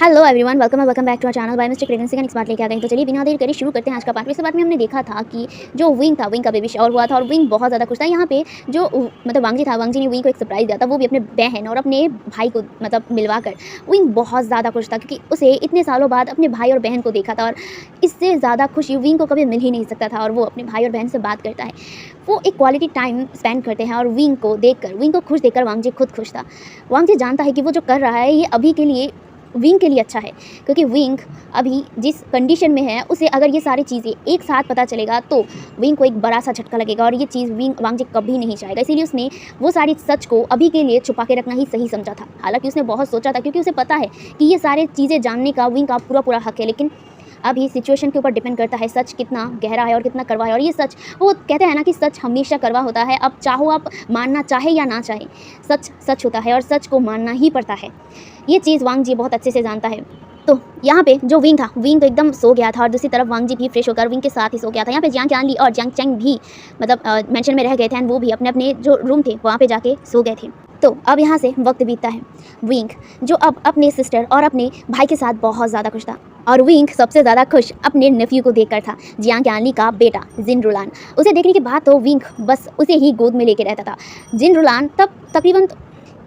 Hello everyone, welcome back to our channel by mistake pregnancy का next part लेके आ गए। तो चलिए बिना देर करे शुरू करते हैं आज का पार्ट। पिछले पार्ट में हमने देखा था कि जो विंग था, विंग का बेबी शावर हुआ था और विंग बहुत ज़्यादा खुश था। यहाँ पे जो मतलब वांगजी था, वांगजी ने विंग को एक सरप्राइज़ दिया था, वो भी अपने बहन और अपने भाई को मतलब मिलवाकर। विंग बहुत ज़्यादा खुश था क्योंकि उसे इतने सालों बाद अपने भाई और बहन को देखा था और इससे ज़्यादा खुशी विंग को कभी मिल ही नहीं सकता था। और वो अपने भाई और बहन से बात करता है, वो एक क्वालिटी टाइम स्पेंड करते हैं और विंग को देखकर, विंग को खुश देखकर वांगजी खुद खुश था। वांगजी जानता है कि वो जो कर रहा है ये अभी के लिए विंग के लिए अच्छा है, क्योंकि विंग अभी जिस कंडीशन में है उसे अगर ये सारी चीज़ें एक साथ पता चलेगा तो विंग को एक बड़ा सा झटका लगेगा और ये चीज़ वांगजी कभी नहीं चाहेगा। इसीलिए उसने वो सारी सच को अभी के लिए छुपा के रखना ही सही समझा था। हालांकि उसने बहुत सोचा था क्योंकि उसे पता है कि ये सारी चीज़ें जानने का विंग का पूरा हक है, लेकिन अभी सिचुएशन के ऊपर डिपेंड करता है सच कितना गहरा है और कितना कड़वा है। और ये सच, वो कहते हैं ना कि सच हमेशा कड़वा होता है। अब चाहो आप मानना चाहे या ना चाहे, सच सच होता है और सच को मानना ही पड़ता है। ये चीज़ वांगजी बहुत अच्छे से जानता है। तो यहाँ पे जो विंग था, विंग तो एकदम सो गया था और दूसरी तरफ वांगजी भी फ्रेश होकर विंग के साथ ही सो गया था। यहाँ पे जियांग क़्यानली और जियांग चेंग भी मतलब मेंशन में रह गए थे एंड वो भी अपने अपने जो रूम थे वहाँ पे जाके सो गए थे। तो अब यहाँ से वक्त बीतता है। विंग जो अब अपने सिस्टर और अपने भाई के साथ बहुत ज़्यादा खुश था और विंग सबसे ज़्यादा खुश अपने नेफ्यू को देखकर था, जियांग क़्यानली का बेटा जिन रुलान। उसे देखने के बाद तो विंग बस उसे ही गोद में लेके रहता था। जिन रुलान तब तकरीबन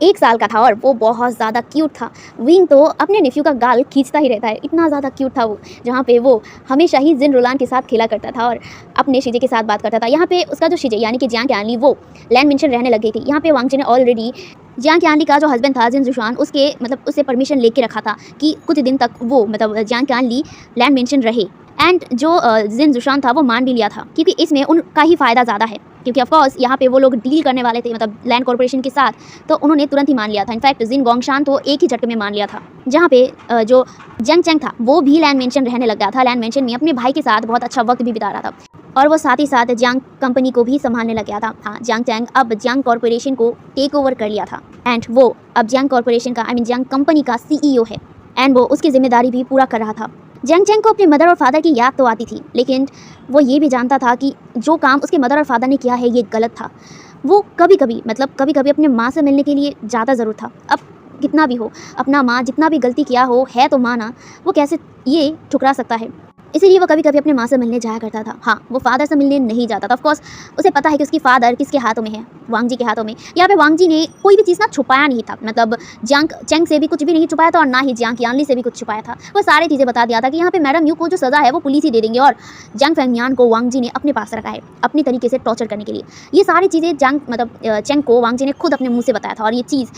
1 साल का था और वो बहुत ज़्यादा क्यूट था। विंग तो अपने नेफ्यू का गाल खींचता ही रहता है, इतना ज़्यादा क्यूट था वो, जहाँ पे वो हमेशा ही जिन रुलान के साथ खेला करता था और अपने शीजे के साथ बात करता था। यहाँ पे उसका जो शीजे यानी कि जियांग क़्यानली वो लैंड मेंशन रहने लग गई थी। यहाँ पे वांगजी ने ऑलरेडी जियांग क़्यानली का जो हस्बैंड था जिन जुशान, उसके मतलब उससे परमिशन लेके रखा था कि कुछ दिन तक वो मतलब जियांग क़्यानली लैंड मेंशन रहे। एंड जो जिन जुशान था वो मान भी लिया था क्योंकि इसमें उनका ही फ़ायदा ज़्यादा है, क्योंकि ऑफकोर्स यहाँ पे वो लोग डील करने वाले थे मतलब लैंड कॉर्पोरेशन के साथ, तो उन्होंने तुरंत ही मान लिया था। इनफैक्ट जिन गोंगशान तो एक ही झटके में मान लिया था। जहाँ पे जो जियांग चेंग था वो भी लैंड मेंशन रहने लग गया था। लैंड मेंशन में अपने भाई के साथ बहुत अच्छा वक्त भी बिता रहा था और वो साथ ही साथ जियांग कंपनी को भी संभालने लग गया था। हाँ, जियांग चेंग अब जियांग कॉर्पोरेशन को टेक ओवर कर लिया था एंड वो अब जियांग कॉर्पोरेशन का जियांग कंपनी का CEO है एंड वो उसकी जिम्मेदारी भी पूरा कर रहा था। जियांग चेंग को अपने मदर और फादर की याद तो आती थी, लेकिन वो ये भी जानता था कि जो काम उसके मदर और फादर ने किया है ये गलत था। वो कभी कभी अपने माँ से मिलने के लिए ज़्यादा ज़रूर था। अब कितना भी हो, अपना माँ जितना भी गलती किया हो है तो माँ ना, वो कैसे ये ठुकरा सकता है। इसीलिए वो कभी कभी अपने माँ से मिलने जाया करता था। हाँ, वो फादर से मिलने नहीं जाता था। ऑफकोर्स उसे पता है कि उसकी फादर किसके हाथों में है, वांगजी के हाथों में। यहाँ पे वांगजी ने कोई भी चीज़ ना छुपाया नहीं था, मतलब जियांग चेंग से भी कुछ भी नहीं छुपाया था और ना ही जियांग क़्यानली से भी कुछ छुपाया था। वो सारी चीज़ें बता दिया था कि यहाँ पे मैडम यू को जो सज़ा है वो पुलिस ही दे देंगे और जियांग फेंगमियान को वांगजी ने अपने पास रखा है अपनी तरीके से टॉर्चर करने के लिए। ये सारी चीज़ें चेंग को वांगजी ने खुद अपने मुँह से बताया था और ये चीज़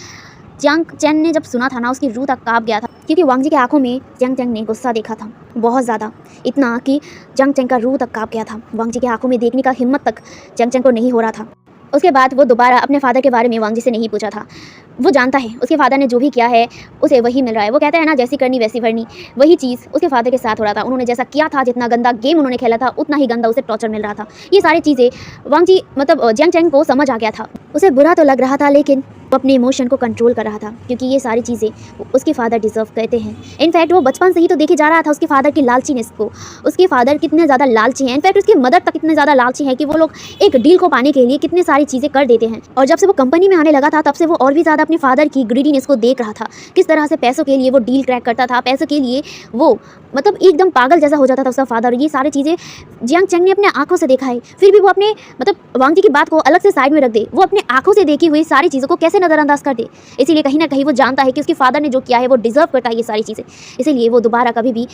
जियांग चेंग ने जब सुना था ना उसकी रूह तक काँप गया था, क्योंकि वांगजी की आंखों में जियांग चेंग ने गुस्सा देखा था बहुत ज़्यादा, इतना कि जियांग चेंग का रूह तक काँप गया था। वांगजी की आंखों में देखने का हिम्मत तक जियांग चेंग को नहीं हो रहा था। उसके बाद वो दोबारा अपने फादर के बारे में वांगजी से नहीं पूछा था। वो जानता है उसके फादर ने जो भी किया है उसे वही मिल रहा है। वो कहता है ना, जैसी करनी वैसी भरनी, वही चीज़ उसके फादर के साथ हो रहा था। उन्होंने जैसा किया था, जितना गंदा गेम उन्होंने खेला था, उतना ही गंदा उसे टॉर्चर मिल रहा था। ये सारी चीज़ें वांगजी मतलब जियांग चेंग को समझ आ गया था। उसे बुरा तो लग रहा था, लेकिन वो अपने इमोशन को कंट्रोल कर रहा था क्योंकि ये सारी चीज़ें उसके फादर डिजर्व करते हैं। इनफैक्ट वो बचपन से ही तो देखे जा रहा था उसके फादर की लालचीनेस को। उसके फादर कितने ज़्यादा लालची हैं, इनफैक्ट उसकी मदर तक कितने ज़्यादा लालची हैं कि वो लोग एक डील को पाने के लिए कितने सारी चीज़ें कर देते हैं। और जब से वो कंपनी में आने लगा था तब से वो और भी ज़्यादा अपने फादर की ग्रीडीनेस को देख रहा था, किस तरह से पैसों के लिए वो डील क्रैक करता था, पैसों के लिए वो मतलब एकदम पागल जैसा हो जाता था उसका फादर। ये सारी चीज़ें जियांग चेंग ने अपने आंखों से देखा है, फिर भी वो अपने मतलब वांगजी की बात को अलग से साइड में रख दे, वो अपने आंखों से देखी हुई सारी चीज़ों को कैसे नज़रअंदाज कर दे। इसीलिए कहीं ना कहीं वो जानता है कि उसके फादर ने जो किया है वो डिजर्व करता है ये सारी चीज़ें। इसीलिए वो दोबारा कभी भी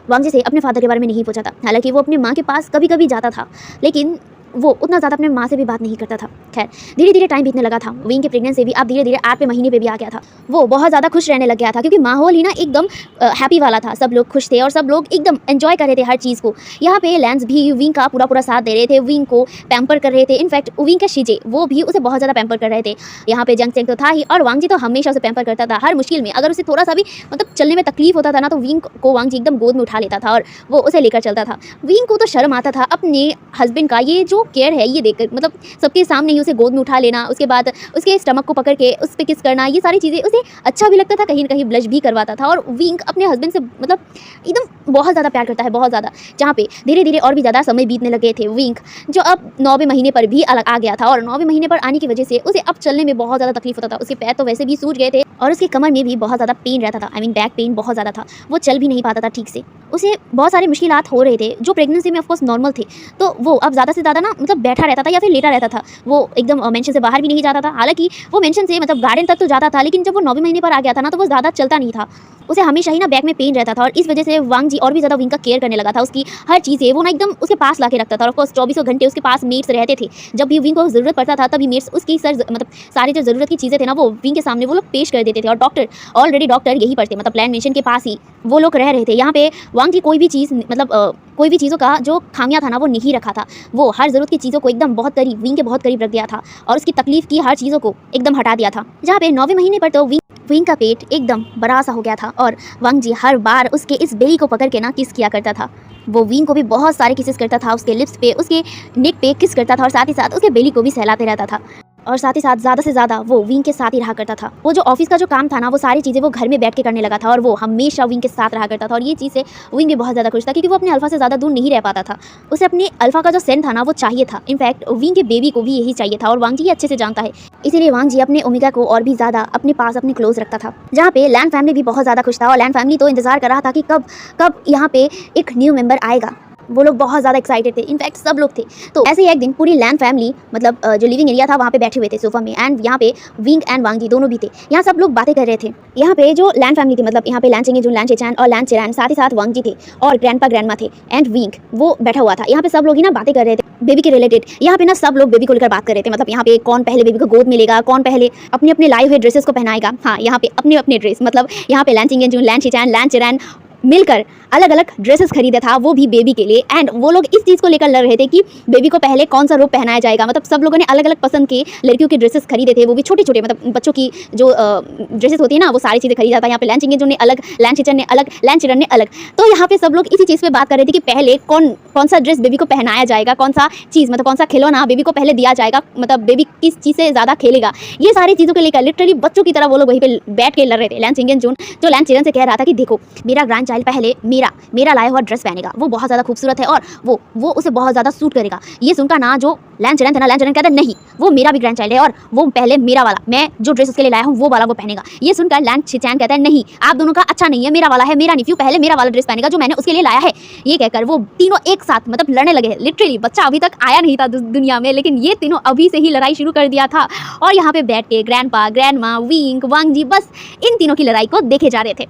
वांगजी से अपने फादर के बारे में नहीं पूछा था। हालांकि वो अपने माँ के पास कभी कभी जाता था, लेकिन वो उतना ज़्यादा अपने माँ से भी बात नहीं करता था। खैर, धीरे धीरे टाइम बीतने लगा था। विंग के प्रेगनेंसी भी अब धीरे धीरे 8वें महीने पे भी आ गया था। वो बहुत ज़्यादा खुश रहने लग गया था क्योंकि माहौल ही ना एकदम हैप्पी वाला था। सब लोग खुश थे और सब लोग एकदम एंजॉय कर रहे थे हर चीज़ को। यहाँ पे लैंस भी विंग का पूरा साथ दे रहे थे, विंग को पैम्पर कर रहे थे। इनफैक्ट विंग के शीजे वो भी उसे बहुत ज़्यादा पैम्पर कर रहे थे। यहाँ पे जियांग चेंग तो था ही और वांगजी तो हमेशा उसे पैम्पर करता था हर मुश्किल में। अगर उसे थोड़ा सा भी मतलब चलने में तकलीफ होता था ना तो विंग को वांगजी एकदम गोद में उठा लेता था और वो उसे लेकर चलता था। विंग को तो शर्म आता था अपने हस्बैंड का ये जो जो केयर है ये देखकर, मतलब सबके सामने ही उसे गोद में उठा लेना, उसके बाद उसके स्टमक को पकड़ के उस पे किस करना, ये सारी चीज़ें उसे अच्छा भी लगता था, कहीं न कहीं ब्लश भी करवाता था। और विंग अपने हस्बैंड से मतलब एकदम बहुत ज़्यादा प्यार करता है, बहुत ज़्यादा, जहाँ पे धीरे-धीरे और भी ज़्यादा समय बीतने लगे थे। विंग जो अब 9वें महीने पर भी अलग आ गया था और 9वें महीने पर आने की वजह से उसे अब चलने में बहुत ज़्यादा तकलीफ होता था। उसके पैर तो वैसे भी सूज गए थे और उसकी कमर में भी बहुत ज़्यादा पेन रहता था, आई मीन बैक पेन बहुत ज़्यादा था। वो चल भी नहीं पाता था ठीक से, उसे बहुत सारे मुश्किलात हो रहे थे जो प्रेगनेंसी में ऑफ कोर्स नॉर्मल थे। तो वो अब ज़्यादा से ज़्यादा ना मतलब बैठा रहता था या फिर लेटा रहता था। वो एकदम मेंशन से बाहर भी नहीं जाता था। हालाँकि वो मेंशन से मतलब गार्डन तक तो जाता था, लेकिन जब वो 9वें महीने पर आ गया था ना तो वो ज़्यादा चलता नहीं था। उसे हमेशा ही ना बैक में पेन रहता था और इस वजह से वांग जी और भी ज़्यादा विंग का केयर करने लगा था। उसकी हर चीज़ें वो ना एकदम उसके पास लाके रखता था और ऑफ कोर्स 24 घंटे उसके पास मेट्स रहते थे। जब भी विंग को ज़रूरत पड़ता था तभी मेट्स उसकी मतलब सारी जो ज़रूरत की चीज़ें थे ना वो विंग के सामने वो लोग पेश कर देते थे। और ऑलरेडी डॉक्टर यहीं पर थे, मतलब प्लान मेंशन के पास ही वो लोग रह रहे थे। यहाँ पे वांग जी कोई भी चीज़ मतलब कोई भी चीज़ों का जो खामियां था ना वो नहीं रखा था। वो हर ज़रूरत की चीज़ों को एकदम बहुत करीब, विंग के बहुत करीब रख दिया था और उसकी तकलीफ की हर चीज़ों को एकदम हटा दिया था। जहाँ पे 9वें महीने पर तो विंग का पेट एकदम बड़ा सा हो गया था और वांग जी हर बार उसके इस बेली को पकड़ के ना किस किया करता था। वो विंग को भी बहुत सारे किसेस करता था, उसके लिप्स पे, उसके नेक पे किस करता था और साथ ही साथ उसके बेली को भी सहलाते रहता था। और साथ ही साथ ज़्यादा से ज़्यादा वो विंग के साथ ही रहा करता था। वो जो ऑफिस का जो काम था ना वो सारी चीज़ें वो घर में बैठ के करने लगा था और वो हमेशा विंग के साथ रहा करता था। और ये चीज़ से विंग भी बहुत ज़्यादा खुश था क्योंकि वो अपने अल्फा से ज़्यादा दूर नहीं रह पाता था। उसे अपने अल्फा का जो सेंट था ना वो चाहिए था। इनफैक्ट विंग के बेबी को भी यही चाहिए था और वांग जी अच्छे से जानता है, इसीलिए वांग जी अपने ओमेगा को और भी ज़्यादा अपने पास, अपने क्लोज रखता था। जहाँ पे लैंड फैमिली भी बहुत ज़्यादा खुश था और लैंड फैमिली तो इंतजार कर रहा था कि कब यहाँ पे एक न्यू मेंबर आएगा। वो लोग बहुत ज़्यादा एक्साइटेड थे, इनफैक्ट सब लोग थे। तो ऐसे ही एक दिन पूरी लैंड फैमिली मतलब जो लिविंग एरिया था वहाँ पे बैठे हुए थे सोफा में, एंड यहाँ पे विंग एंड वांग जी दोनों भी थे। यहाँ सब लोग बातें कर रहे थे। यहाँ पे जो लैंड फैमिली थी, मतलब यहाँ पे लैंड चेंगे, जो लैंड चेचान और लैंड चेरान, साथ ही साथ वांग जी थे और ग्रैंडपा ग्रैंडमा थे एंड विंग वो बैठा हुआ था। यहाँ पे सब लोग ही ना बातें कर रहे थे बेबी के रिलेटेड। यहाँ पे ना सब लोग बेबी को लेकर बात कर रहे थे, मतलब यहाँ पे कौन पहले बेबी को गोद में लेगा, कौन पहले अपने अपने लाए हुए ड्रेसेस को पहनाएगा। हाँ, यहाँ पे अपने अपने ड्रेस, मतलब यहाँ पे लैंड चेंगे, जो लैंड चेचान, लैंड चेरान मिलकर अलग अलग ड्रेसेस खरीदा था वो भी बेबी के लिए। एंड वो लोग इस चीज़ को लेकर लड़ रहे थे कि बेबी को पहले कौन सा रूप पहनाया जाएगा। मतलब सब लोगों ने अलग अलग पसंद के लड़कियों के ड्रेसेस खरीदे थे, वो भी छोटे छोटे, मतलब बच्चों की जो ड्रेसेस होती है ना वो सारी चीज़ें खरीदा था। यहाँ पे लैंड चेंगे ने अलग, लैंड चेचन ने अलग, लैंड चिरन ने अलग। तो यहाँ पे सब लोग इसी चीज़ पे बात कर रहे थे कि पहले कौन सा ड्रेस बेबी को पहनाया जाएगा, कौन सा चीज़, मतलब कौन सा खिलौना बेबी को पहले दिया जाएगा, मतलब बेबी किस चीज़ से ज़्यादा खेलेगा। ये सारी चीज़ों को लेकर लिटरली बच्चों की तरह वो लोग वहीं पे बैठ के लड़ रहे थे। लैंड चेंगे जो लैंड चिरन से कह रहा था कि देखो मेरा ग्रैंड चाइल्ड पहले मेरा लाया हुआ ड्रेस पहनेगा, वो बहुत ज़्यादा खूबसूरत है और वो उसे बहुत ज़्यादा सूट करेगा। ये सुनकर ना जो लैंड चिरन था ना, लैंड चिरन कहता नहीं, वो मेरा भी ग्रैंड चाइल्ड है और वो पहले मेरा वाला, मैं जो ड्रेस उसके लिए लाया हूँ वो वाला वो पहनेगा। ये सुनकर लैंड चिचान कहता है नहीं, आप दोनों का अच्छा नहीं है, मेरा वाला है, मेरा निफ्यू पहले मेरा वाला ड्रेस पहनेगा जो मैंने उसके लिए लाया है। ये कहकर वो तीनों एक साथ मतलब लड़ने लगे। लिटरली बच्चा अभी तक आया नहीं था दुनिया में, लेकिन ये तीनों अभी से ही लड़ाई शुरू कर दिया था। और यहाँ पे बैठ के ग्रैंडपा, ग्रैंडमा, विंग, वांग जी बस इन तीनों की लड़ाई को देखे जा रहे थे।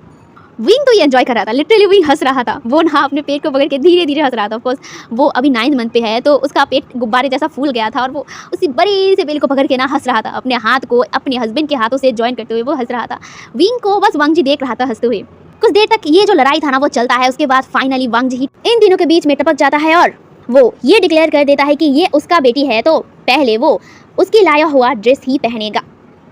विंग तो ये एंजॉय कर रहा था, लिटरली विंग हंस रहा था। वो ना अपने पेट को पकड़ के धीरे धीरे हंस रहा था। ऑफकोर्स वो अभी 9th मंथ पे है तो उसका पेट गुब्बारे जैसा फूल गया था और वो उसी बड़ी से बेल को पकड़ के ना हंस रहा था, अपने हाथ को अपने हस्बैंड के हाथों से ज्वाइन करते हुए वो हंस रहा था। विंग को बस वांग जी देख रहा था हंसते हुए। कुछ देर तक ये जो लड़ाई था ना वो चलता है। उसके बाद फाइनली वांग जी इन तीनों के बीच में टपक जाता है और वो ये डिक्लेयर कर देता है कि ये उसका बेटी है तो पहले वो उसकी लाया हुआ ड्रेस ही पहनेगा।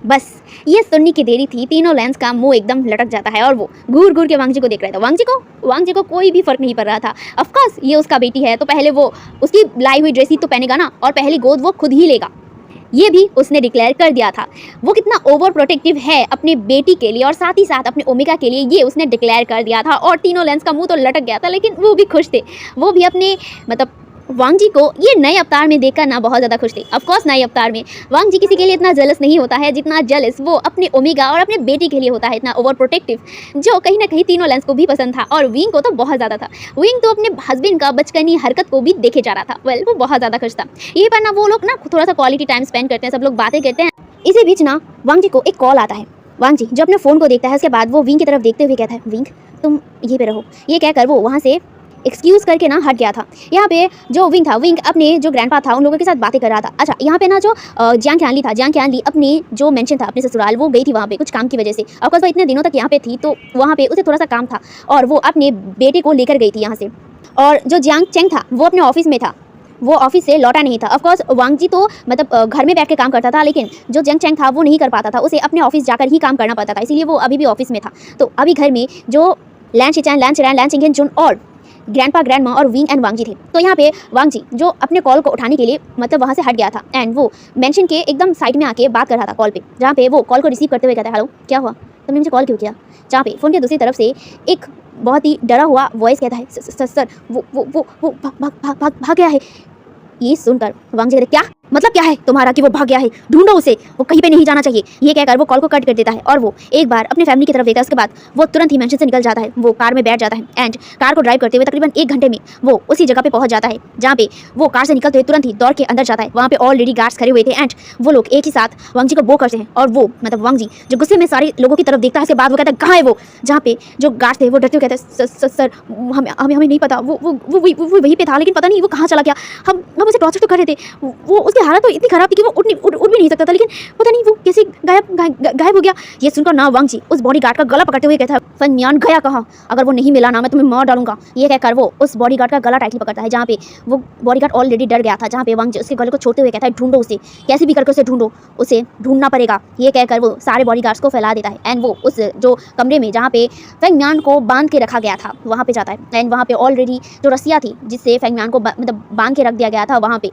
बस ये सुनने की देरी थी, तीनों लेंस का मुंह एकदम लटक जाता है और वो घूर घूर के वांग जी को देख रहा था। वांग जी को कोई भी फर्क नहीं पड़ रहा था। ऑफ कोर्स ये उसका बेटी है तो पहले वो उसकी लाई हुई ड्रेस ही तो पहनेगा ना और पहली गोद वो खुद ही लेगा, ये भी उसने डिक्लेयर कर दिया था। वो कितना ओवर प्रोटेक्टिव है अपने बेटी के लिए और साथ ही साथ अपने ओमेगा के लिए, ये उसने डिक्लेयर कर दिया था। और तीनों लेंस का मुंह तो लटक गया था, लेकिन वो भी खुश थे। वो भी अपने मतलब वांग जी को ये नए अवतार में देखकर ना बहुत ज़्यादा खुश थे। ऑफ कोर्स नए अवतार में वांग जी किसी के लिए इतना जेलस नहीं होता है जितना जेलस वो अपने ओमेगा और अपने बेटी के लिए होता है, इतना ओवर प्रोटेक्टिव, जो कहीं ना कहीं तीनों लेंस को भी पसंद था और विंग को तो बहुत ज़्यादा था। विंग तो अपने हस्बैंड का बचकानी हरकत को भी देखे जा रहा था। वेल वो बहुत ज़्यादा खुश था। यही पर ना वो लोग ना थोड़ा सा क्वालिटी टाइम स्पेंड करते हैं, सब लोग बातें करते हैं। इसी बीच ना वांग जी को एक कॉल आता है। वांग जी जो अपने फ़ोन को देखता है उसके बाद वो विंग की तरफ देखते हुए कहता है विंग तुम यहीं पे रहो। ये कहकर वो वहाँ से एक्सक्यूज़ करके ना हट गया था। यहाँ पे जो विंग था, विंग अपने जो ग्रैंडपा था उन लोगों के साथ बातें कर रहा था। अच्छा यहाँ पे ना जो जियांग ख्यानली था, जियांग ख्यानली अपने जो मेंशन था अपने ससुराल, वो गई थी वहाँ पे कुछ काम की वजह से। ऑफकोर्स वो इतने दिनों तक यहाँ पे थी तो वहाँ पे उसे थोड़ा सा काम था और वो अपने बेटे को लेकर गई थी यहाँ से। और जो जियांग चेंग था वो अपने ऑफिस में था, वो ऑफिस से लौटा नहीं था। ऑफकोर्स वांग जी तो मतलब घर में बैठ के काम करता था, लेकिन जो जियांग चेंग था वो नहीं कर पाता था, उसे अपने ऑफिस जाकर ही काम करना पड़ता था, इसीलिए वो अभी भी ऑफिस में था। तो अभी घर में जो लैंड शिचान, लैंड चिरान, लैंड चिंगेन जुन और ग्रैंडपा, ग्रैंडमा और विंग एंड वांगजी थे। तो यहाँ पे वांगजी जो अपने कॉल को उठाने के लिए मतलब वहाँ से हट गया था एंड वो मेंशन के एकदम साइड में आके बात कर रहा था कॉल पे, जहाँ पे वो कॉल को रिसीव करते हुए कहता है, हेलो क्या हुआ, तुमने मुझे कॉल क्यों किया। जहाँ पे फ़ोन के दूसरी तरफ से एक बहुत ही डरा हुआ वॉइस कहता है, सर वो भाग गया है। ये सुनकर वांगजी कहते, क्या मतलब क्या है तुम्हारा कि वो भाग गया है, ढूंढो उसे, वो कहीं पे नहीं जाना चाहिए। ये कहकर वो कॉल को कट कर देता है और वो एक बार अपने फैमिली की तरफ देखता है। उसके बाद वो तुरंत ही मेंशन से निकल जाता है, वो कार में बैठ जाता है एंड कार को ड्राइव करते हुए तकरीबन 1 घंटे में वो उसी जगह पे पहुंच जाता है जहाँ पे वो कार से निकलते हुए तुरंत ही दौड़ के अंदर जाता है। वहाँ पे ऑलरेडी गार्ड्स खड़े हुए थे एंड वो लोग एक ही साथ वांगजी को बो करते हैं और वो मतलब वांगजी जो गुस्से में सारे लोगों की तरफ देखता है। उसके बाद वो कहता है, कहाँ है वो। जहाँ पे जो गार्ड्स थे वो डरते हुए कहते हैं, सर हमें नहीं पता, वो वहीं पे था, लेकिन पता नहीं वो कहाँ चला गया। हम उसे टॉर्चर तो कर रहे थे, वो उसकी हालत तो इतनी खराब थी कि वो उड़ भी नहीं सकता था, लेकिन पता नहीं वो कैसे गायब हो गया। ये सुनकर ना वांगजी उस बॉडीगार्ड का गला पकड़ते हुए कहता है, फेंग मियान गया कहाँ, अगर वो नहीं मिला ना मैं तुम्हें मार डालूंगा। ये कहकर वो उस बॉडीगार्ड का गला टाइटली पकड़ता है, जहाँ पे वो बॉडीगार्ड ऑलरेडी डर गया था। जहाँ पे वांगजी उसके गले को छोड़ते हुए कहता है, ढूंढो उसे, कैसे भी करके उसे ढूंढो, उसे ढूंढना पड़ेगा। ये कहकर वो सारे बॉडीगार्ड्स को फैला देता है एंड वो उस जो कमरे में जहाँ पे फेंग मियान को बांध के रखा गया था वहाँ पे जाता है एंड वहाँ पे ऑलरेडी जो रस्सियाँ थी जिससे फेंग मियान को मतलब बांध के रख दिया गया था, वहाँ पे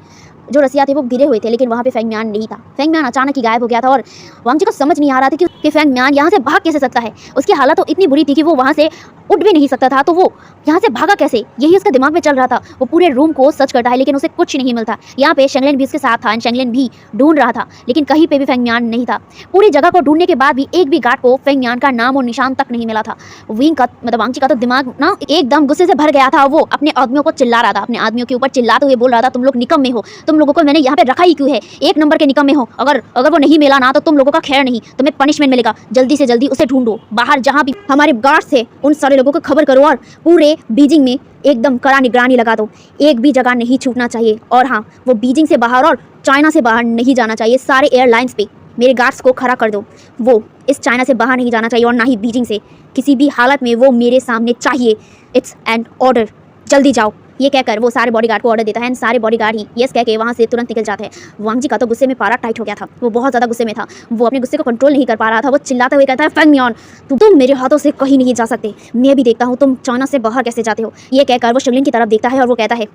जो रस्सियाँ थे वो गिरे हुए थे, लेकिन वहाँ पे फेंग मियान नहीं था। फेंग मियान अचानक ही गायब हो गया था और वांगजी को समझ नहीं आ रहा था कि फेंग मियान यहाँ से भाग कैसे सकता है। उसकी हालत तो इतनी बुरी थी कि वो वहाँ से उठ भी नहीं सकता था, तो वो यहाँ से भागा कैसे, यही उसके दिमाग में चल रहा था। वो पूरे रूम को सर्च करता है लेकिन उसे कुछ नहीं मिलता। यहाँ पे शेंगलिन भी उसके साथ था, शेंगलिन भी ढूंढ रहा था लेकिन कहीं पे भी फेंग मियान नहीं था। पूरी जगह को ढूंढने के बाद भी एक भी गार्ड को फेंग मियान का नाम और निशान तक नहीं मिला था। विंग का मतलब वांगजी का तो दिमाग ना एकदम गुस्से से भर गया था। वो अपने आदमियों को चिल्ला रहा था, अपने आदमियों के ऊपर चिल्लाते हुए बोल रहा था, तुम लोग निकम्मे हो, तुम लोगों को मैंने यहाँ पे रखा ही क्यों है, 1 नंबर के निकम्मे हो। अगर वो नहीं मिला ना तो तुम लोगों का खैर नहीं, तुम्हें पनिशमेंट मिलेगा। जल्दी से जल्दी उसे ढूंढो, बाहर जहाँ भी हमारे गार्ड्स थे उन सारे लोगों को खबर करो और पूरे बीजिंग में एकदम कड़ा निगरानी लगा दो, एक भी जगह नहीं छूटना चाहिए। और हाँ, वो बीजिंग से बाहर और चाइना से बाहर नहीं जाना चाहिए। सारे एयरलाइंस पे मेरे गार्ड्स को खड़ा कर दो, वो इस चाइना से बाहर नहीं जाना चाहिए और ना ही बीजिंग से, किसी भी हालत में वो मेरे सामने चाहिए। इट्स एन ऑर्डर, जल्दी जाओ। ये कहकर वो सारे बॉडीगार्ड को ऑर्डर देता है एंड सारे बॉडीगार्ड ही यस कह के वहाँ से तुरंत निकल जाते हैं। वांगजी का तो गुस्से में पारा टाइट हो गया था, वो बहुत ज़्यादा गुस्से में था। वो अपने गुस्से को कंट्रोल नहीं कर पा रहा था। वो चिल्लाते हुए कहता है, फेंग मियान तुम मेरे हाथों से कहीं नहीं जा सकते, मैं भी देखता हूँ तुम चाइना से बाहर कैसे जाते हो। ये कहकर वो शेंगलिन की तरफ देखता है और वो कहता है,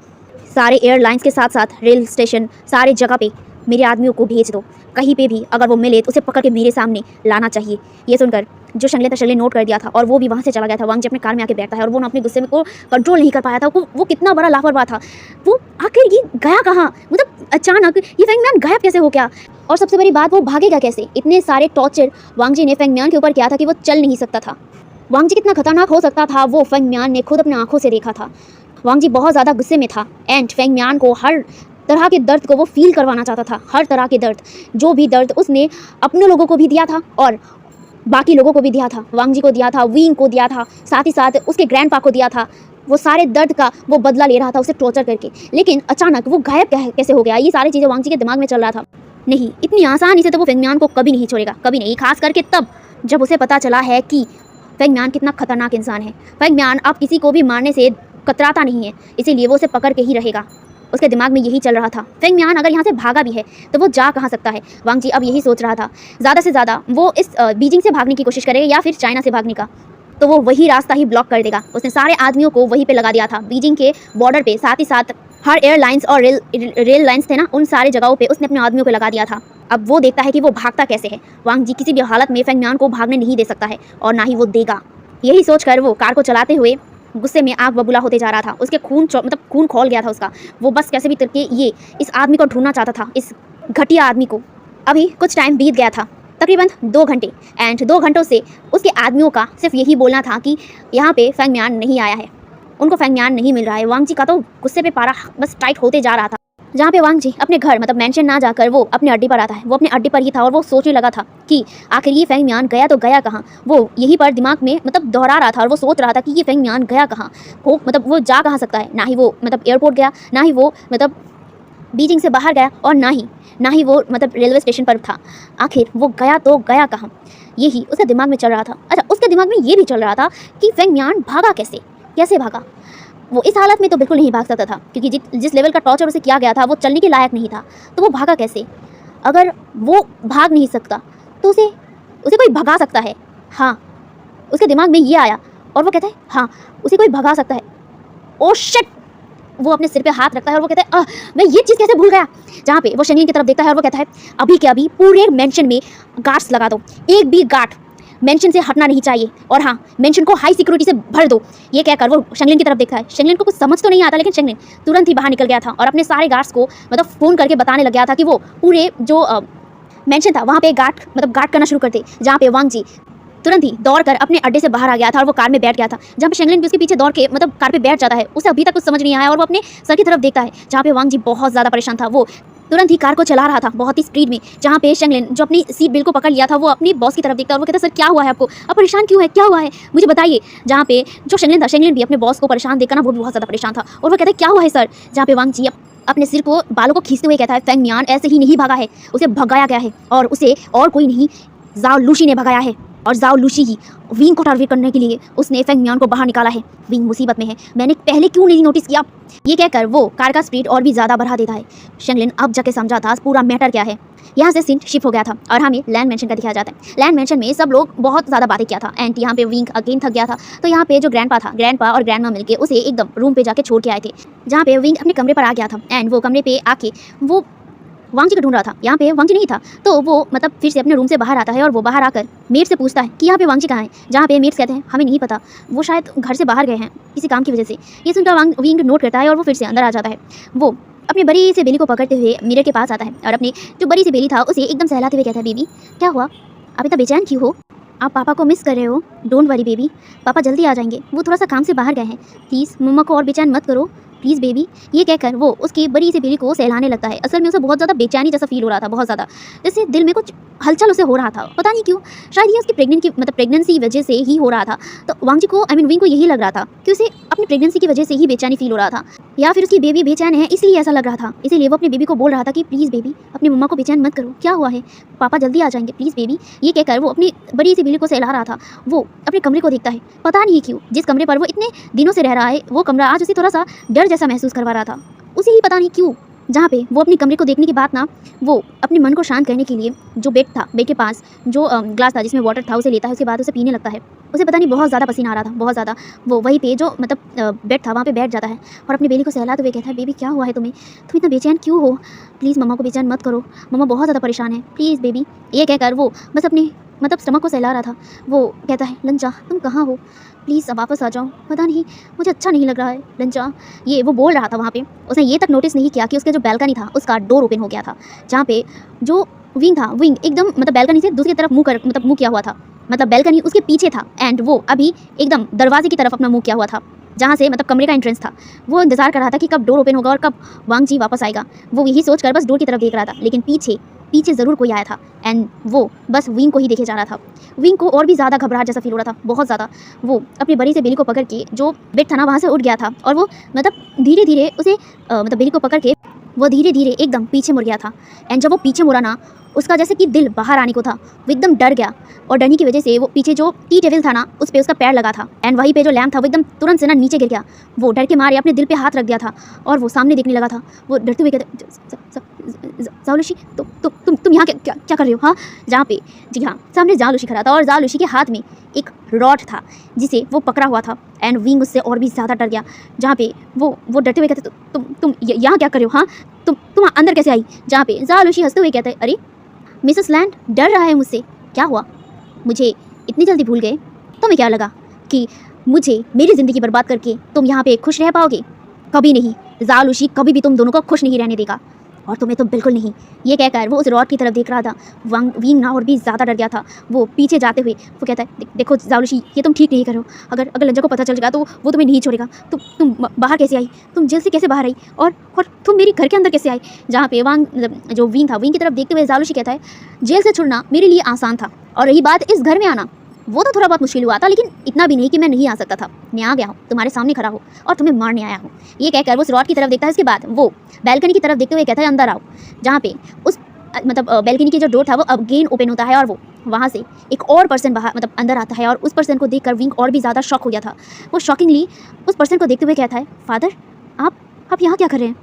सारे एयरलाइंस के साथ साथ रेल स्टेशन सारे जगह पे मेरे आदमियों को भेज दो, कहीं पे भी अगर वो मिले तो उसे पकड़ के मेरे सामने लाना चाहिए। ये सुनकर जो शेंगलिन था, शेंगलिन नोट कर दिया था और वो भी वहाँ से चला गया था। वांगजी अपने कार में आके बैठता है और वो अपने गुस्से में को कंट्रोल नहीं कर पाया था। वो कितना बड़ा लापरवाह था, वो आखिर ये गया कहाँ, मतलब अचानक ये फेंग मियान गायब कैसे हो गया। और सबसे बड़ी बात, वो भागेगा कैसे। इतने सारे टॉर्चर वांगजी ने फेंग मियान के ऊपर किया था कि वो चल नहीं सकता था। वांगजी कितना खतरनाक हो सकता था वो फेंग मियान ने खुद अपनी आंखों से देखा था। वांगजी बहुत ज़्यादा गुस्से में था एंड फेंग मियान को हर तरह के दर्द को वो फील करवाना चाहता था। हर तरह के दर्द, जो भी दर्द उसने अपने लोगों को भी दिया था और बाकी लोगों को भी दिया था, वांगजी को दिया था, विंग को दिया था, साथ ही साथ उसके ग्रैंडपा को दिया था। वो सारे दर्द का वो बदला ले रहा था उसे टॉर्चर करके, लेकिन अचानक वो गायब कैसे हो गया। ये सारी चीज़ें वांगजी के दिमाग में चल रहा था। नहीं, इतनी आसानी से तो वो फेंग मियान को कभी नहीं छोड़ेगा, कभी नहीं, खास करके तब जब उसे पता चला है कि फेंग मियान कितना खतरनाक इंसान है। फेंग मियान अब किसी को भी मारने से कतराता नहीं है, इसीलिए वो उसे पकड़ के ही रहेगा। उसके दिमाग में यही चल रहा था। फेंग मियान अगर यहाँ से भागा भी है तो वो जा कहाँ सकता है। वांगजी अब यही सोच रहा था, ज़्यादा से ज़्यादा वो इस बीजिंग से भागने की कोशिश करेगा या फिर चाइना से भागने का, तो वो वही रास्ता ही ब्लॉक कर देगा। उसने सारे आदमियों को वहीं पे लगा दिया था, बीजिंग के बॉर्डर पे। साथ ही साथ हर एयरलाइंस और रेल लाइन्स थे ना, उन सारे जगहों पे उसने अपने आदमियों को लगा दिया था। अब वो देखता है कि वो भागता कैसे है। वांगजी किसी भी हालत में फेंग मियान को भागने नहीं दे सकता है और ना ही वो देगा। यही सोचकर वो कार को चलाते हुए गुस्से में आग बबूला होते जा रहा था। उसके खून खौल गया था उसका। वो बस कैसे भी करके ये इस आदमी को ढूंढना चाहता था, इस घटिया आदमी को। अभी कुछ टाइम बीत गया था, तकरीबन 2 घंटे, एंड 2 घंटों से उसके आदमियों का सिर्फ यही बोलना था कि यहाँ पे फेंग मियान नहीं आया है, उनको फेंग मियान नहीं मिल रहा है। वांगजी का तो गुस्से पे पारा बस टाइट होते जा रहा था। जहाँ पे वांगजी अपने घर मतलब मेंशन ना जाकर वो अपने अड्डे पर आता है। वो अपने अड्डे पर ही था और वो सोचने लगा था कि आखिर ये फेंग मियान गया तो गया कहाँ। वो यहीं पर दिमाग में मतलब दोहरा रहा था और वो सोच रहा था कि ये फेंग मियान गया कहाँ हो, मतलब वो जा कहाँ सकता है। ना ही वो मतलब एयरपोर्ट गया, ना ही वो मतलब बीजिंग से बाहर गया और ना ही वो मतलब रेलवे स्टेशन पर था। आखिर वो गया तो गया कहाँ, यही उसके दिमाग में चल रहा था। अच्छा, उसके दिमाग में ये भी चल रहा था कि फेंग मियान भागा कैसे भागा। वो इस हालत में तो बिल्कुल नहीं भाग सकता था क्योंकि जिस लेवल का टॉर्चर उसे किया गया था वो चलने के लायक नहीं था। तो वो भागा कैसे। अगर वो भाग नहीं सकता तो उसे कोई भगा सकता है। हाँ, उसके दिमाग में ये आया और वो कहता है हाँ, उसे कोई भगा सकता है। ओ शिट, वो अपने सिर पे हाथ रखता है और वो कहता है मैं ये चीज़ कैसे भूल गया। जहाँ पे वो शेंगलिन की तरफ देखता है और वो कहता है अभी के अभी पूरे मेंशन में गार्ड्स लगा दो, एक भी गार्ड मेंशन से हटना नहीं चाहिए, और हाँ मेंशन को हाई सिक्योरिटी से भर दो। ये कहकर वो शेंगलिन की तरफ देखता है। शेंगलिन को कुछ समझ तो नहीं आता, लेकिन शेंगलिन तुरंत ही बाहर निकल गया था और अपने सारे गार्ड्स को मतलब फ़ोन करके बताने लग गया था कि वो पूरे जो मेंशन था वहाँ पे गार्ड करना शुरू कर दे। जहाँ पे वांग जी तुरंत ही दौड़ कर अपने अड्डे से बाहर आ गया था और वो कार में बैठ गया था। जहाँ पे शेंगलिन भी उसके पीछे दौड़ के मतलब कार पे बैठ जाता है। उसे अभी तक कुछ समझ नहीं आया और वो अपने सर की तरफ देखता है। जहाँ पे वांग जी बहुत ज़्यादा परेशान था, वो तुरंत ही कार को चला रहा था बहुत ही स्पीड में। जहाँ पे शेंगलिन जो अपनी सीट बेल्ट को पकड़ लिया था, वो अपनी बॉस की तरफ देखता है और वो कहता है सर क्या हुआ है आपको, आप परेशान क्यों है, क्या हुआ है मुझे बताइए। जहाँ पे जो शेंगलिन था, शेंगलिन भी अपने बॉस को परेशान देखकर ना वो भी बहुत ज़्यादा परेशान था और वो कहता है क्या हुआ है सर। जहाँ पे वांग जी अपने सिर को बालों को खींचते हुए कहता है फेंग मियान ऐसे ही नहीं भागा है, उसे भगाया गया है और उसे और कोई नहीं ज़ाओ लूशी ने भगाया है, और ज़ाओ लूशी ही विंग को टारगेट करने के लिए उसने फेंग मियान को बाहर निकाला है। विंग मुसीबत में है, मैंने पहले क्यों नहीं नोटिस किया। ये कहकर वो कार का स्पीड और भी ज़्यादा बढ़ा देता है। शेंगलिन अब जाके समझा था पूरा मैटर क्या है। यहाँ से सीन शिफ्ट हो गया था और हमें लैंड मेंशन का दिखाया जाता है। लैंड मेंशन में सब लोग बहुत ज़्यादा बातें किया था एंड यहाँ पे विंग अगेन थक गया था। तो यहाँ पे जो ग्रैंडपा और ग्रैंडमा मिलके उसे एकदम रूम पे जाके छोड़ के आए थे। जहाँ पे विंग अपने कमरे पर आ गया था एंड वो कमरे पे आके वो वांग जी को ढूंढ रहा था। यहाँ पे वांग जी नहीं था, तो वो मतलब फिर से अपने रूम से बाहर आता है और वो बाहर आकर मेट से पूछता है कि यहाँ पे वांग जी कहाँ हैं। जहाँ पे मेट्स कहते हैं हमें नहीं पता, वो शायद घर से बाहर गए हैं किसी काम की वजह से। ये सुनकर विंग नोट करता है और वो फिर से अंदर आ जाता है। वो अपनी बड़ी सी बेली को पकड़ते हुए मिरर के पास आता है और अपनी जो बड़ी सी बेली था उसे एकदम सहलाते हुए कहता है बेबी क्या हुआ, आप इतना बेचैन क्यों हो, आप पापा को मिस कर रहे हो। डोंट वरी बेबी, पापा जल्दी आ जाएंगे, वो थोड़ा सा काम से बाहर गए हैं, प्लीज़ मम्मा को और बेचैन मत करो प्लीज़ बेबी। ये कहकर वो उसकी बड़ी सी बेली को सहलाने लगता है। असल में उसे बहुत ज़्यादा बेचैनी जैसा फील हो रहा था, बहुत ज़्यादा जैसे दिल में कुछ हलचल उसे हो रहा था, पता नहीं क्यों। शायद ये उसकी प्रेगनेंसी की वजह से ही हो रहा था। तो वांग जी को विंग को यही लग रहा था कि उसे अपनी प्रेगनेंसी की वजह से ही बेचैनी फील हो रहा था, या फिर उसकी बेबी बेचैन है इसलिए ऐसा लग रहा था। इसीलिए वो अपनी बेबी को बोल रहा था कि प्लीज़ बेबी अपनी मम्मा को बेचैन मत करो, क्या हुआ है, पापा जल्दी आ जाएंगे प्लीज़ बेबी। ये कहकर वो अपनी बड़ी सी बेली को सहला रहा था। वो अपने कमरे को देखता है, पता नहीं क्यों जिस कमरे पर वो इतने दिनों से रह रहा है वो कमरा आज उसे थोड़ा सा डर जैसा महसूस करवा रहा था, उसे ही पता नहीं क्यों। जहाँ पे वो अपनी कमरे को देखने के बाद ना वो अपने मन को शांत करने के लिए जो बेड था, बेड के पास जो ग्लास था जिसमें वाटर था उसे लेता है, उसके बाद उसे पीने लगता है। उसे पता नहीं बहुत ज़्यादा पसीना आ रहा था, बहुत ज़्यादा। वो वहीं पे जो मतलब बेड था वहाँ पे बैठ जाता है और अपनी बेली को सहलाते हुए कहता है बेबी क्या हुआ है तुम्हें, तुम इतना बेचैन क्यों हो, प्लीज़ मम्मा को बेचैन मत करो, मम्मा बहुत ज़्यादा परेशान है प्लीज़ बेबी। ये कहकर वो बस अपने मतलब स्टमक को सहला रहा था। वो कहता है लंचा तुम कहाँ हो, प्लीज़ अब वापस आ जाओ, पता नहीं मुझे अच्छा नहीं लग रहा है लंचा। ये वो बोल रहा था वहाँ पे। उसने ये तक नोटिस नहीं किया कि उसके जो बैल्कनी था उसका डोर ओपन हो गया था। जहाँ पे जो विंग था, विंग एकदम मतलब बैल्कनी से दूसरी तरफ मुँह किया हुआ था, मतलब बैल्कनी उसके पीछे था एंड वो अभी एकदम दरवाजे की तरफ अपना मुँह किया हुआ था जहाँ से मतलब कमरे का एंट्रेंस था। वो इंतजार कर रहा था कि कब डोर ओपन होगा और कब वांग जी वापस आएगा। वो यही सोचकर बस डोर की तरफ देख रहा था, लेकिन पीछे ज़रूर कोई आया था एंड वो बस विंग को ही देखे जा रहा था। विंग को और भी ज़्यादा घबराहट जैसा फील हो रहा था, बहुत ज़्यादा। वो अपनी बड़ी से बेली को पकड़ के जो बेड था ना वहाँ से उठ गया था और वो मतलब धीरे धीरे उसे मतलब बेली को पकड़ के वो धीरे धीरे एकदम पीछे मुड़ गया था। एंड जब वो पीछे मुड़ा ना उसका जैसे कि दिल बाहर आने को था, वो एकदम डर गया और डरने की वजह से वो पीछे जो टी टेबल था ना उस पर उसका पैर लगा था एंड वहीं पे जो लैम्प था वो एकदम तुरंत से ना नीचे गिर गया। वो डर के मारे अपने दिल पे हाथ रख दिया था और वो सामने देखने लगा था। वो डरते हुए कहते ज़ाओ लूशी तुम यहाँ क्या कर रहे हो। हाँ, जहाँ पे जी हाँ सामने ज़ाओ लूशी खड़ा था और ज़ाओ लूशी के हाथ में एक रॉड था जिसे वो पकड़ा हुआ था एंड विंग उससे और भी ज़्यादा डर गया। जहाँ पे वो डरते हुए कहते तुम यहाँ क्या कर रहे हो। हाँ, तुम अंदर कैसे आई। जहाँ पे ज़ाओ लूशी हंसते हुए कहते हैं अरे मिसेस लैंड डर रहा है मुझसे, क्या हुआ, मुझे इतनी जल्दी भूल गए। तुम्हें क्या लगा कि मुझे मेरी ज़िंदगी बर्बाद करके तुम यहाँ पे खुश रह पाओगे, कभी नहीं। ज़ाओ लूशी कभी भी तुम दोनों को खुश नहीं रहने देगा और तुम्हें तो बिल्कुल नहीं। ये कहकर वो उस रॉड की तरफ देख रहा था। विंग ना और भी ज़्यादा डर गया था। वो पीछे जाते हुए वो कहता है देखो ज़ाओ लूशी ये तुम ठीक नहीं करो, अगर लंजा को पता चल जाएगा तो वो तुम्हें नहीं छोड़ेगा। तुम बाहर कैसे आई, तुम जेल से कैसे बाहर आई और तुम मेरी घर के अंदर कैसे आई। जहाँ पे जो विंग था, विंग की तरफ देखते हुए ज़ाओ लूशी कहता है जेल से छुड़ना मेरे लिए आसान था और रही बात इस घर में आना, वो तो थोड़ा बहुत मुश्किल हुआ था, लेकिन इतना भी नहीं कि मैं नहीं आ सकता था। मैं आ गया हूँ, तुम्हारे सामने खड़ा हो और तुम्हें मारने आया हूँ। ये कहकर वो उस रॉड की तरफ देखता है। इसके बाद वो बैल्कनी की तरफ देखते हुए कहता है अंदर आओ। जहाँ पे उस मतलब बैल्कनी की जो डोर था वो अगेन ओपन होता है और वो वहाँ से एक और पर्सन बाहर मतलब अंदर आता है और उस पर्सन को देखकर विंग और भी ज़्यादा शॉक हो गया था। वो शॉकिंगली उस पर्सन को देखते हुए कहता है फादर आप यहाँ क्या कर रहे हैं,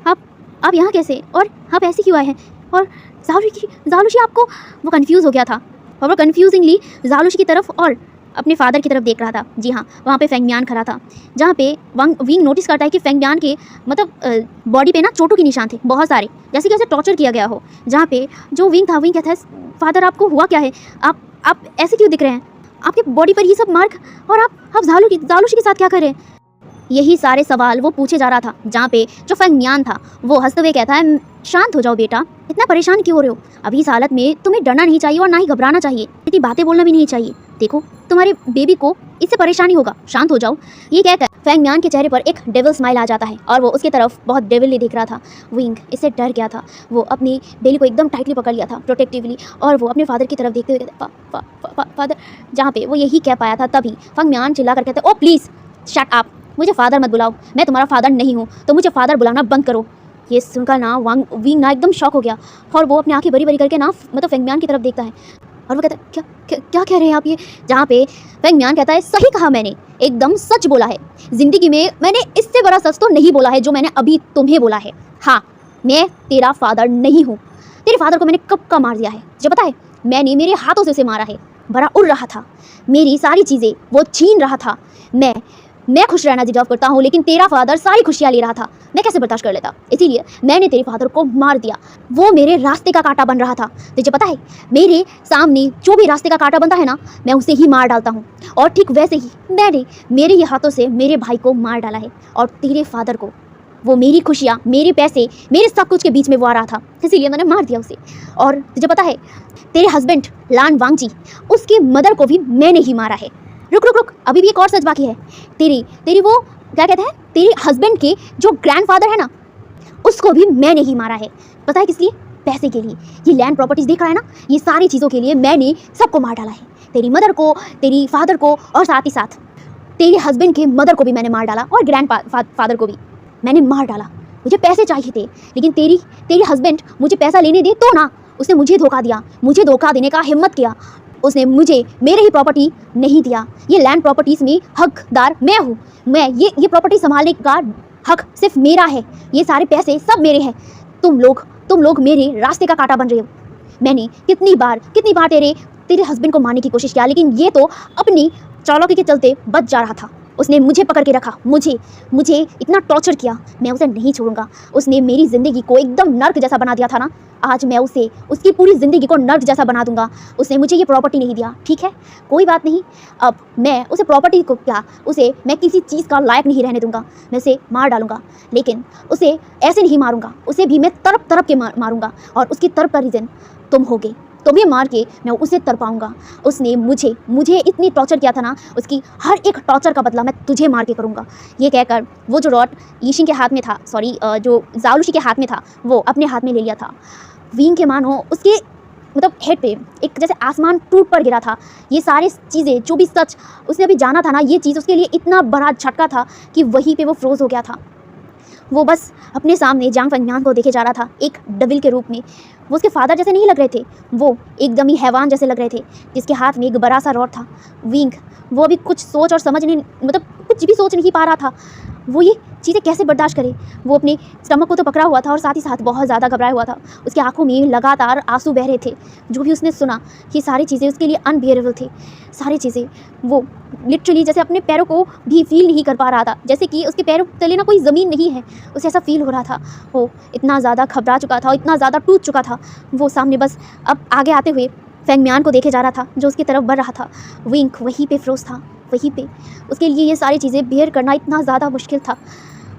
आप यहाँ कैसे और आप ऐसे क्यों आए हैं। और ज़ाओ लूशी आपको वो कन्फ्यूज़ हो गया था और वो कन्फ्यूजिंगली ज़ाओ लूशी की तरफ और अपने फादर की तरफ देख रहा था। जी हाँ, वहाँ पे फेंग मियान खड़ा था, जहाँ पे विंग नोटिस करता है कि फेंग मियान के मतलब बॉडी पे ना चोटों के निशान थे बहुत सारे, जैसे कि उसे टॉर्चर किया गया हो। जहाँ पे जो विंग था, विंग कहता है फादर आपको हुआ क्या है, आप ऐसे क्यों दिख रहे हैं, आपके बॉडी पर ये सब मार्क, और आप जालूशी के साथ क्या कर रहे हैं। यही सारे सवाल वो पूछे जा रहा था, जहाँ पे जो फेंग मियान था वो हंसते हुए कहता है शांत हो जाओ बेटा, इतना परेशान क्यों हो रहे हो, अभी इस हालत में तुम्हें डरना नहीं चाहिए और ना ही घबराना चाहिए, इतनी बातें बोलना भी नहीं चाहिए, देखो तुम्हारे बेबी को इससे परेशानी होगा, शांत हो जाओ। ये कहकर फेंग मियान के चेहरे पर एक डेविल स्माइल आ जाता है और वो उसकी तरफ बहुत डेविली देख रहा था। विंग इससे डर गया था, वो अपनी बेली को एकदम टाइटली पकड़ लिया था प्रोटेक्टिवली, और वो अपने फादर की तरफ देखते हुए कहते फादर, जहाँ पे वो यही कह पाया था तभी फेंग मियान चिल्ला कर कहते ओ प्लीज़ शट अप, मुझे फादर मत बुलाओ, मैं तुम्हारा फादर नहीं हूँ, तो मुझे फादर बुलाना बंद करो। ये सुनकर ना विंग ना एकदम शॉक हो गया और वो अपनी आंखें बड़ी बड़ी करके ना मतलब फेंग मियान की तरफ देखता है और वो कहता है क्या कह रहे हैं आप ये। जहाँ पे फेंग मियान कहता है सही कहा मैंने, एकदम सच बोला है, ज़िंदगी में मैंने इससे बड़ा सच तो नहीं बोला है जो मैंने अभी तुम्हें बोला है। हाँ, मैं तेरा फादर नहीं हूँ, तेरे फादर को मैंने कब का मार दिया है तुझे पता है, मैंने मेरे हाथों से उसे मारा है, बड़ा उड़ रहा था, मेरी सारी चीज़ें वो छीन रहा था, मैं खुश रहना डिजर्व करता हूँ, लेकिन तेरा फादर सारी खुशियाँ ले रहा था, मैं कैसे बर्दाश्त कर लेता, इसीलिए मैंने तेरे फादर को मार दिया, वो मेरे रास्ते का कांटा बन रहा था, तुझे पता है मेरे सामने जो भी रास्ते का कांटा बनता है ना, मैं उसे ही मार डालता हूँ, और ठीक वैसे ही मैंने मेरे ही हाथों से मेरे भाई को मार डाला है, और तेरे फादर को, वो मेरी खुशियाँ, मेरे पैसे, मेरे सब कुछ के बीच में वो आ रहा था, इसीलिए मैंने मार दिया उसे। और तुझे पता है तेरे हस्बैंड लान वांगजी, उसकी मदर को भी मैंने ही मारा है। रुक, अभी भी एक और सच बाकी है, तेरी वो क्या कहते हैं, तेरे हस्बैंड के जो ग्रैंडफादर है ना, उसको भी मैंने ही मारा है। पता है किस लिए, पैसे के लिए, ये लैंड प्रॉपर्टीज देख रहा है ना, ये सारी चीज़ों के लिए मैंने सबको मार डाला है, तेरी मदर को, तेरी फादर को, और साथ ही साथ तेरे हस्बैंड के मदर को भी मैंने मार डाला, और ग्रैंड फादर को भी मैंने मार डाला। मुझे पैसे चाहिए थे, लेकिन तेरी हस्बैंड मुझे पैसा लेने दे तो ना, उसने मुझे धोखा दिया, मुझे धोखा देने का हिम्मत किया, उसने मुझे मेरे ही प्रॉपर्टी नहीं दिया, ये लैंड प्रॉपर्टीज़ में हकदार मैं हूँ, मैं ये प्रॉपर्टी संभालने का हक सिर्फ मेरा है, ये सारे पैसे सब मेरे हैं, तुम लोग मेरे रास्ते का कांटा बन रहे हो। मैंने कितनी बार तेरे हस्बैंड को मारने की कोशिश किया, लेकिन ये तो अपनी चालाकी के चलते बच जा रहा था, उसने मुझे पकड़ के रखा, मुझे इतना टॉर्चर किया, मैं उसे नहीं छोड़ूंगा, उसने मेरी ज़िंदगी को एकदम नर्क जैसा बना दिया था ना, आज मैं उसकी पूरी ज़िंदगी को नर्क जैसा बना दूंगा। उसने मुझे ये प्रॉपर्टी नहीं दिया, ठीक है, कोई बात नहीं, अब मैं उसे प्रॉपर्टी को क्या, उसे मैं किसी चीज़ का लायक नहीं रहने दूंगा, मैं उसे मार डालूंगा, लेकिन उसे ऐसे नहीं मारूंगा, उसे भी मैं तड़प के मारूंगा, और उसकी तड़प का रीज़न तुम होगे, तुम्हें मार के मैं उसे तरपाऊंगा। उसने मुझे इतनी टॉर्चर किया था ना, उसकी हर एक टॉर्चर का बदला मैं तुझे मार के करूंगा। ये कहकर वो जो रॉड यीशिंग के हाथ में था, जो जालूशी के हाथ में था, वो अपने हाथ में ले लिया था। विंग के मानो उसके मतलब हेड पे एक जैसे आसमान टूट पर गिरा था। ये सारी चीज़ें जो भी सच उसने अभी जाना था ना, ये चीज़ उसके लिए इतना बड़ा झटका था कि वहीं पे वो फ्रोज हो गया था। वो बस अपने सामने जांग फेंगमियान को देखे जा रहा था, एक डेविल के रूप में। वो उसके फादर जैसे नहीं लग रहे थे, वो एकदम ही हैवान जैसे लग रहे थे, जिसके हाथ में एक बड़ा सा रॉड था। विंग वो अभी कुछ सोच और समझ नहीं, मतलब कुछ भी सोच नहीं पा रहा था, वो ये चीज़ें कैसे बर्दाश्त करे। वो अपने स्टमक को तो पकड़ा हुआ था और साथ ही साथ बहुत ज़्यादा घबराया हुआ था। उसकी आंखों में लगातार आंसू बह रहे थे। जो भी उसने सुना, ये सारी चीज़ें उसके लिए अनबियरेबल थी। सारी चीज़ें वो लिटरली जैसे अपने पैरों को भी फील नहीं कर पा रहा था, जैसे कि उसके पैरों तले ना कोई ज़मीन नहीं है, उसे ऐसा फील हो रहा था। वो इतना ज़्यादा घबरा चुका था और इतना ज़्यादा टूट चुका था। वो सामने बस अब आगे आते हुए फेंगमियान को देखे जा रहा था, जो उसकी तरफ बढ़ रहा था। विंग वहीं पे फ्रोज था, वहीं पे। उसके लिए ये सारी चीज़ें बेयर करना इतना ज़्यादा मुश्किल था।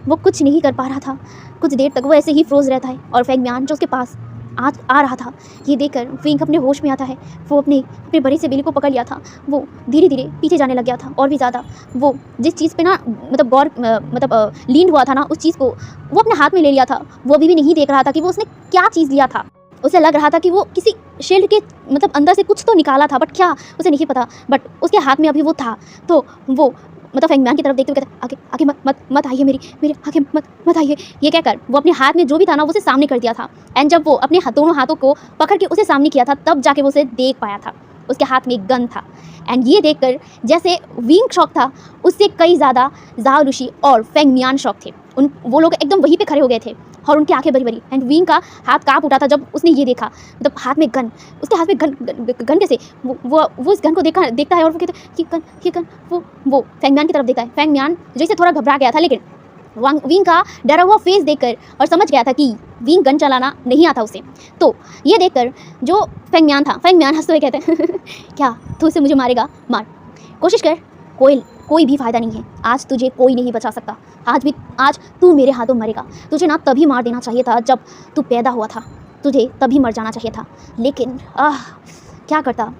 वो कुछ नहीं कर पा रहा था। कुछ देर तक वो ऐसे ही फ्रोज रहता है और फेंगमियान जो उसके पास आ रहा था, ये देखकर विंग अपने होश में आता है। वो अपने बड़ी से बेली को पकड़ लिया था। वो धीरे धीरे पीछे जाने लग गया था और भी ज़्यादा। वो जिस चीज़ पे ना लीन हुआ था ना, उस चीज़ को वो अपने हाथ में ले लिया था। वो अभी भी नहीं देख रहा था कि वो उसने क्या चीज़ लिया था। उसे लग रहा था कि वो किसी शील्ड के अंदर से कुछ तो निकाला था, बट क्या उसे नहीं पता। बट उसके हाथ में अभी वो था। तो वो फेंगमियान की तरफ देखते हुए कहता, आगे मत आइए, मेरे आगे मत आइए। ये कहकर वो अपने हाथ में जो भी था ना, वो उसे सामने कर दिया था। एंड जब वो अपने दोनों हाथों को पकड़ के उसे सामने किया था, तब जाके वो उसे देख पाया था। उसके हाथ में एक गन था। एंड ये देखकर जैसे विंग शॉक था, उससे कई ज़्यादा जाओ लुशी और फेंगमियान शॉक थे। उन वो लोग एकदम वहीं पे खड़े हो गए थे और उनकी आंखें बड़ी बड़ी। एंड विंग का हाथ कांप उठा था जब उसने ये देखा, मतलब हाथ में गन, उसके हाथ में गन कैसे, वो इस गन को देखता है और वो कहता है ये गन वो फेंग मियान की तरफ देखता है। फेंग मियान जैसे थोड़ा घबरा गया था, लेकिन विंग का डरा हुआ फेस देखकर और समझ गया था कि विंग गन चलाना नहीं आता उसे। तो ये देखकर जो फेंग मियान था, फेंग मियान हंसते हुए कहते हैं क्या तू इसे मुझे मारेगा? मार, कोशिश कर, कोई भी फ़ायदा नहीं है, आज तुझे कोई नहीं बचा सकता। आज तू मेरे हाथों मरेगा। तुझे ना तभी मार देना चाहिए था जब तू पैदा हुआ था, तुझे तभी मर जाना चाहिए था। लेकिन क्या करता,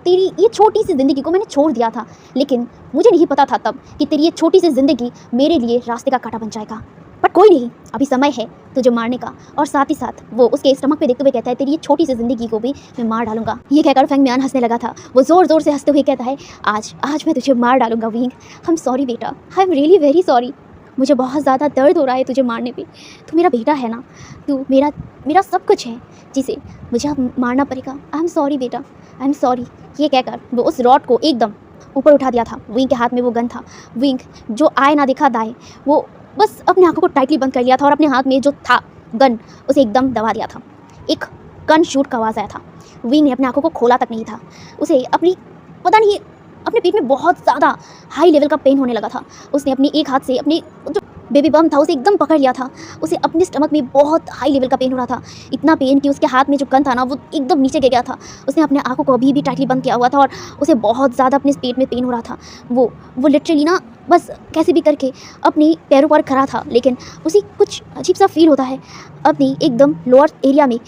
तेरी ये छोटी सी ज़िंदगी को मैंने छोड़ दिया था, लेकिन मुझे नहीं पता था तब कि तेरी ये छोटी सी ज़िंदगी मेरे लिए रास्ते का कांटा बन जाएगा। पर कोई नहीं, अभी समय है तुझे मारने का। और साथ ही साथ वो उसके स्टमक पे देखते हुए कहता है तेरी ये छोटी सी ज़िंदगी को भी मैं मार डालूंगा। ये कहकर फेंग मियान हंसने लगा था। वो ज़ोर ज़ोर से हंसते हुए कहता है आज मैं तुझे मार डालूंगा विंग। आई एम सॉरी बेटा, I am really very sorry. मुझे बहुत ज़्यादा दर्द हो रहा है तुझे मारने पे। तू मेरा बेटा है ना, तू मेरा सब कुछ है जिसे मुझे अब मारना पड़ेगा। आई एम सॉरी बेटा, आई एम सॉरी। ये कहकर वो उस रॉड को एकदम ऊपर उठा दिया था। विंग के हाथ में वो गन था। विंग जो आए ना देखा दाए, वो बस अपनी आंखों को टाइटली बंद कर लिया था और अपने हाथ में जो था गन उसे एकदम दबा दिया था। एक गन शूट का आवाज़ आया था। विंग ने अपनी आंखों को खोला तक नहीं था। उसे पता नहीं अपने पेट में बहुत ज़्यादा हाई लेवल का पेन होने लगा था। उसने अपनी एक हाथ से अपने जो बेबी बम था उसे एकदम पकड़ लिया था। उसे अपने स्टमक में बहुत हाई लेवल का पेन हो रहा था, इतना पेन कि उसके हाथ में जो गन था ना वो एकदम नीचे गिर गया था। उसने अपने आंखों को अभी भी टाइटली बंद किया हुआ था और उसे बहुत ज़्यादा अपने पेट में पेन हो रहा था। वो लिटरली ना बस कैसे भी करके अपने पैरों पर खड़ा था, लेकिन उसे कुछ अजीब सा फील होता है अपनी एकदम लोअर एरिया में।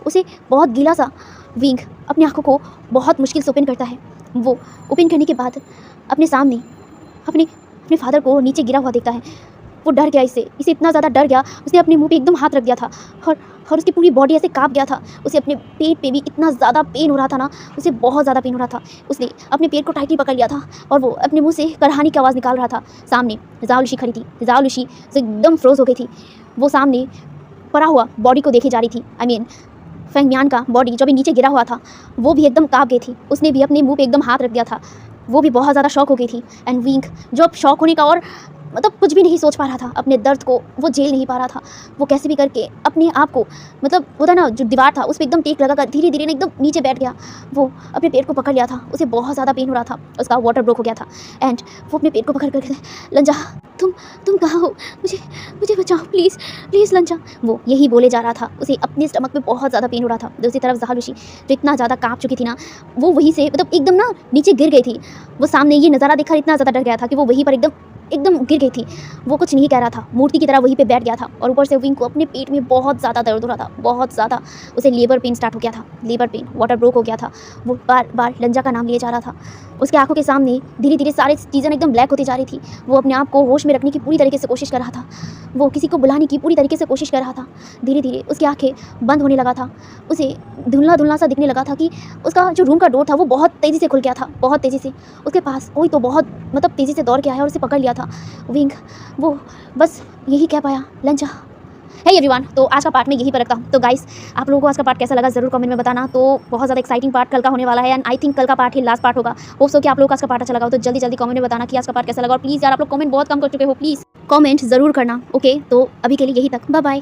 उसे बहुत गीला सा। विंग अपनी आंखों को बहुत मुश्किल से ओपन करता है। वो ओपन करने के बाद अपने सामने अपने फादर को नीचे गिरा हुआ देखता है। वो डर गया, इसे इतना ज़्यादा डर गया, उसने अपने मुंह पे एकदम हाथ रख दिया था और उसकी पूरी बॉडी ऐसे काँप गया था। उसे अपने पेट पे भी इतना ज़्यादा पेन हो रहा था ना, उसे बहुत ज़्यादा पेन हो रहा था। उसने अपने पेट को टाइटली पकड़ लिया था और वो अपने मुंह से करहानी की आवाज़ निकाल रहा था। सामने जाओ लुशी खड़ी थी। जाओ लुशी एकदम फ्रोज हो गई थी। वो सामने पड़ा हुआ बॉडी को देखी जा रही थी। आई मीन फेंग मियान का बॉडी जो भी नीचे गिरा हुआ था वो भी एकदम काँप गई थी। उसने भी अपने मुंह पे एकदम हाथ रख दिया था। वो भी बहुत ज़्यादा शॉक हो गई थी। एंड विंग जो अब शॉक होने का और मतलब कुछ भी नहीं सोच पा रहा था, अपने दर्द को वो झेल नहीं पा रहा था। वो कैसे भी करके अपने आप को, मतलब होता ना जो दीवार था उस पर एकदम टेक लगा कर धीरे धीरे एकदम नीचे बैठ गया। वो अपने पेट को पकड़ लिया था। उसे बहुत ज़्यादा पेन हो रहा था, उसका वाटर ब्रोक हो गया था। एंड वो अपने पेट को पकड़ कर लंजा तुम कहाँ हो? मुझे बचाओ प्लीज़ प्लीज़ लंजा। वो यही बोले जा रहा था। उसे अपने स्टमक में बहुत ज़्यादा पेन हो रहा था। दूसरी तरफ जाओ लुशी जो इतना ज़्यादा काँप चुकी थी ना, वो वहीं से मतलब एकदम ना नीचे गिर गई थी। वो सामने ये नज़ारा देखकर इतना ज़्यादा डर गया था कि वो वहीं पर एकदम गिर गई थी। वो कुछ नहीं कह रहा था, मूर्ति की तरह वहीं पे बैठ गया था। और ऊपर से विंग को अपने पेट में बहुत ज़्यादा दर्द हो रहा था, बहुत ज़्यादा। उसे लेबर पेन स्टार्ट हो गया था, लेबर पेन, वाटर ब्रोक हो गया था। वो बार बार लंजा का नाम लिए जा रहा था। उसके आंखों के सामने धीरे धीरे सारी चीज़ें एकदम ब्लैक होती जा रही थी। वो अपने आप को होश में रखने की पूरी तरीके से कोशिश कर रहा था। वो किसी को बुलाने की पूरी तरीके से कोशिश कर रहा था। धीरे धीरे उसकी आंखें बंद होने लगा था। उसे धुंधला सा दिखने लगा था कि उसका जो रूम का डोर था वो बहुत तेज़ी से खुल गया था, बहुत तेज़ी से। उसके पास कोई तो बहुत मतलब तेज़ी से दौड़ के आया और उसे पकड़ लिया था। विंग वो बस यही कह पाया, लंजा। हे एवरीवन, तो आज का पार्ट में यही पर रखता हूँ। तो गाइस, आप लोगों को आज का पार्ट कैसा लगा ज़रूर कमेंट में बताना। तो बहुत ज़्यादा एक्साइटिंग पार्ट कल का होने वाला है एंड आई थिंक कल का पार्ट ही लास्ट पार्ट होगा। होप सो कि आप लोगों को आज का पार्ट अच्छा लगा हो, तो जल्दी कमेंट में बताना कि आज का पार्ट कैसा लगा। और प्लीज़ यार, आप लोग कमेंट बहुत कम कर चुके हो, प्लीज़ कमेंट ज़रूर करना। ओके, तो अभी के लिए यही तक, बाय बाय।